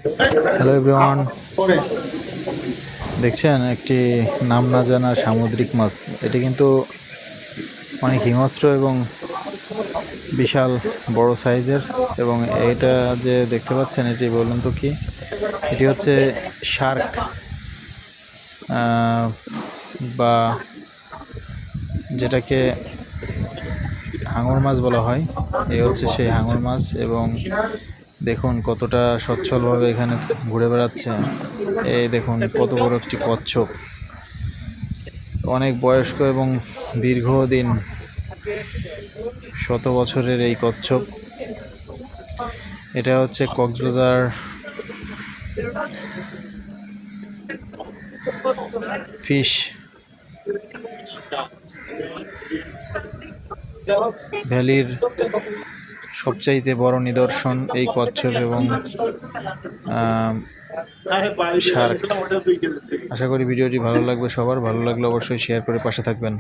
Hello everyone, দেখছেন একটি নাম না জানা সামুদ্রিক মাছ। এটি কিন্তু অনেক হিংস্র এবং বিশাল বড় সাইজের। এবং এটা যে দেখতে পাচ্ছেন, এটি বলুন তো কি? এটি হচ্ছে শার্ক বা যেটাকে হাঙর মাছ বলা হয়। এই হচ্ছে সেই হাঙর মাছ। এবং দেখুন কতটা সচ্ছলভাবে এখানে ঘুরে বেড়াচ্ছে। এই দেখুন কত বড় একটি কচ্ছপ, অনেক বয়স্ক এবং দীর্ঘদিন শত বছরের এই কচ্ছপ। এটা হচ্ছে কক্সবাজার ফিশ ভ্যালির সবচাইতে বড় নিদর্শন এই কচ্ছপ এবং শার্ক। আশা করি ভিডিওটি ভালো লাগবে সবার। ভালো লাগলে অবশ্যই শেয়ার করে পাশে থাকবেন।